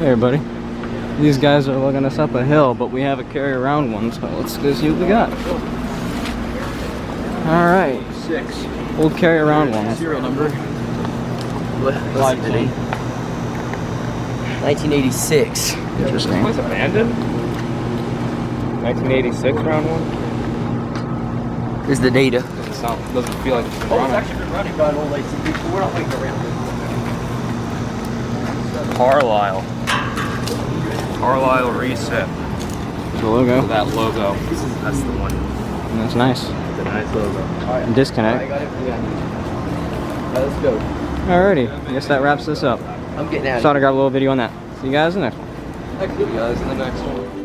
Hey everybody. These guys are looking us up a hill, but we have a carry around one, so let's go see what we got. Alright. 6. Old carry around one. Serial number. What's the date? 1986. Interesting. Was abandoned? 1986 round one? Here's the data. Doesn't feel like it's been running. Actually been running by an old ACB, so we're not waiting around. Carlisle reset. The logo. So that logo. That's the one. That's nice. It's a nice logo. And disconnect. Got it. Let's go. Alrighty. I guess that wraps this up. I'm getting out of Thought I got a little video on that. See you guys in the next one. here. See you guys in the next one.